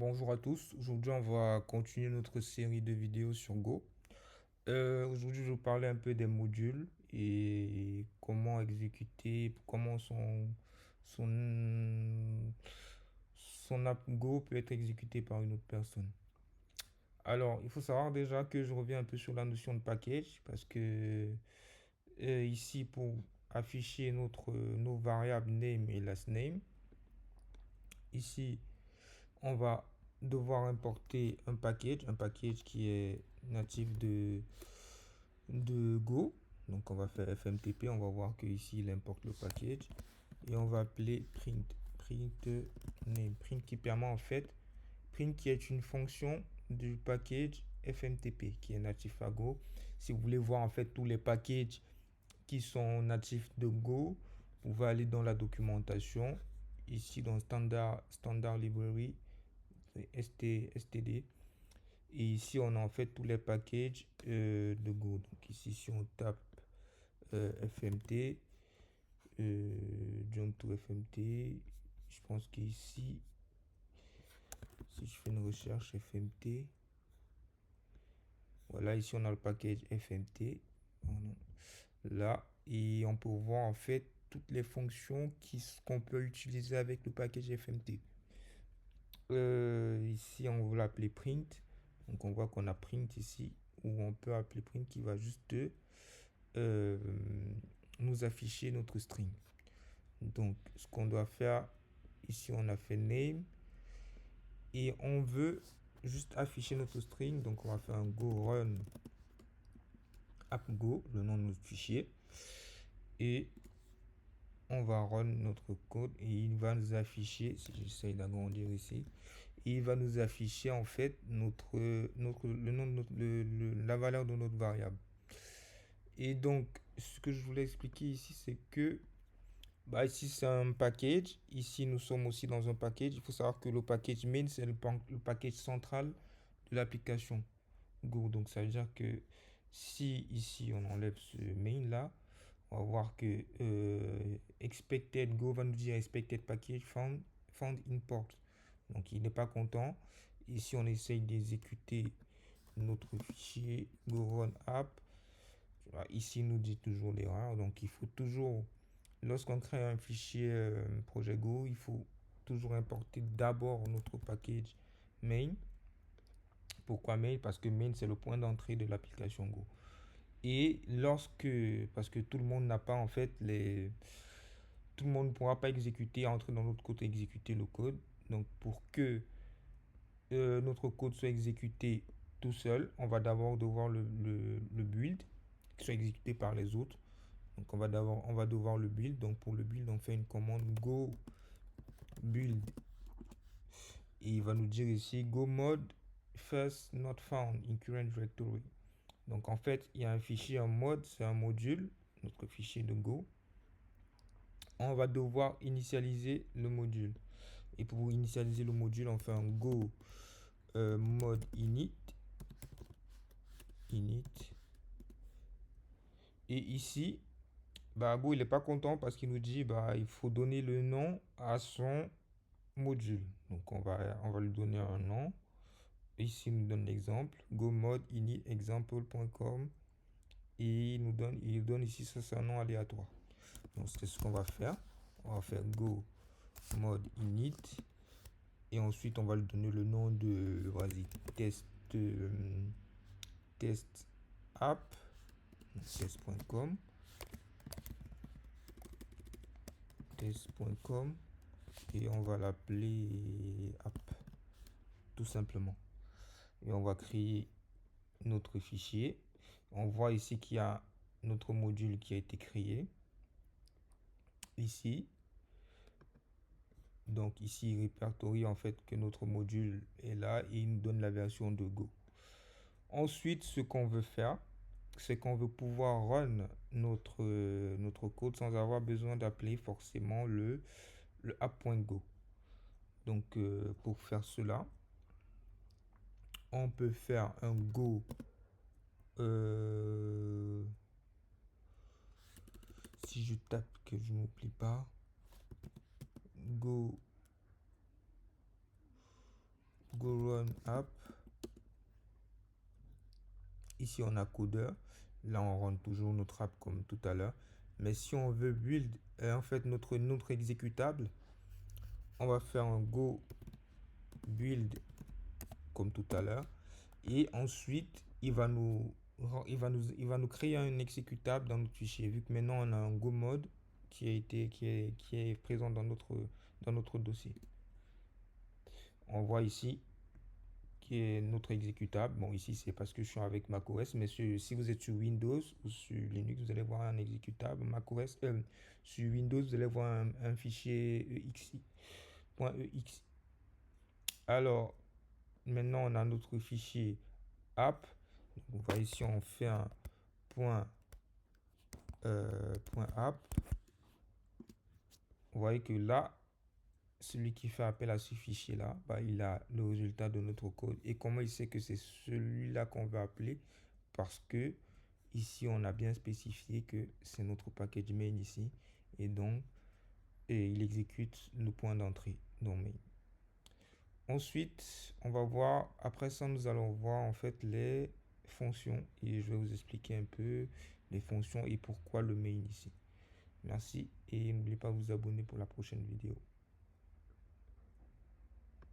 Bonjour à tous, aujourd'hui on va continuer notre série de vidéos sur Go. Aujourd'hui je vais vous parler un peu des modules et comment exécuter, comment son, son app Go peut être exécuté par une autre personne. Alors il faut savoir déjà que je reviens un peu sur la notion de package parce que ici pour afficher nos variables name et last name, ici on va devoir importer un package qui est natif de Go. Donc on va faire FMTP, on va voir que ici il importe le package et on va appeler print name, print qui permet en fait, print qui est une fonction du package FMTP qui est natif à Go. Si vous voulez voir en fait tous les packages qui sont natifs de Go, vous pouvez aller dans la documentation, ici dans Standard Library, STD. Et ici, on a en fait tous les packages de Go. Donc ici, si on tape FMT, Jump to FMT, je pense qu'ici, si je fais une recherche FMT, voilà, ici on a le package FMT. Là, et on peut voir en fait toutes les fonctions qu'on peut utiliser avec le package FMT. Ici, on va l'appeler print. Donc, on voit qu'on a print ici, ou on peut appeler print qui va juste euh, nous afficher notre string. Donc, ce qu'on doit faire, ici, on a fait name et on veut juste afficher notre string. Donc, on va faire un go run app-go, le nom de notre fichier. Et on va run notre code et il va nous afficher, si j'essaye d'agrandir ici, il va nous afficher en fait le nom de la valeur de notre variable. Et donc, ce que je voulais expliquer ici, c'est que bah, ici c'est un package. Ici, nous sommes aussi dans un package. Il faut savoir que le package main, c'est le package central de l'application Go. Donc, ça veut dire que si ici on enlève ce main là, on va voir que expected Go va nous dire expected package found in port. Donc il n'est pas content. Ici on essaye d'exécuter notre fichier go run app. Ici il nous dit toujours l'erreur. Donc il faut toujours, lorsqu'on crée un fichier projet Go, il faut toujours importer d'abord notre package main. Pourquoi main? Parce que main c'est le point d'entrée de l'application Go. Et parce que tout le monde n'a pas en fait tout le monde ne pourra pas exécuter, entrer dans notre code et exécuter le code. Donc pour que notre code soit exécuté tout seul, on va d'abord devoir le build, qui soit exécuté par les autres. Donc on va devoir le build. Donc pour le build, on fait une commande go build. Et il va nous dire ici go mode first not found in current directory. Donc en fait, il y a un fichier en mode, c'est un module, notre fichier de Go. On va devoir initialiser le module. Et pour initialiser le module, on fait un go mode init. Et ici, bah, Go, il n'est pas content parce qu'il nous dit bah, il faut donner le nom à son module. Donc on va lui donner un nom. Ici, il nous donne l'exemple. Go mode init example.com. Et il donne ici, ça c'est un nom aléatoire. Donc c'est ce qu'on va faire. On va faire go mode init. Et ensuite, on va lui donner le nom de, vas-y, test app, test.com, test.com, et on va l'appeler app, tout simplement. Et on va créer notre fichier. On voit ici qu'il y a notre module qui a été créé. Ici. Donc ici, il répertorie en fait que notre module est là et il nous donne la version de Go. Ensuite, ce qu'on veut faire, c'est qu'on veut pouvoir run notre code sans avoir besoin d'appeler forcément le app.go. Donc, pour faire cela, on peut faire un go. Si je tape que je m'oublie pas, go go run app. Ici, on a codeur. Là, on run toujours notre app comme tout à l'heure. Mais si on veut build, en fait, notre exécutable, on va faire un go build comme tout à l'heure. Et ensuite, il va nous créer un exécutable dans notre fichier. Vu que maintenant, on a un go mode qui est présent dans notre dossier. On voit ici qui est notre exécutable. Bon, ici, c'est parce que je suis avec macOS, mais si vous êtes sur Windows ou sur Linux, vous allez voir un exécutable. macOS, sur Windows, vous allez voir un fichier .exe. Alors, maintenant, on a notre fichier app. Donc, on va ici, on fait un .app. Vous voyez que là, celui qui fait appel à ce fichier-là, bah, il a le résultat de notre code. Et comment il sait que c'est celui-là qu'on veut appeler? Parce que ici, on a bien spécifié que c'est notre package main ici. Et donc, il exécute le point d'entrée dans main. Ensuite, on va voir, après ça, nous allons voir en fait les fonctions. Et je vais vous expliquer un peu les fonctions et pourquoi le main ici. Merci et n'oubliez pas de vous abonner pour la prochaine vidéo.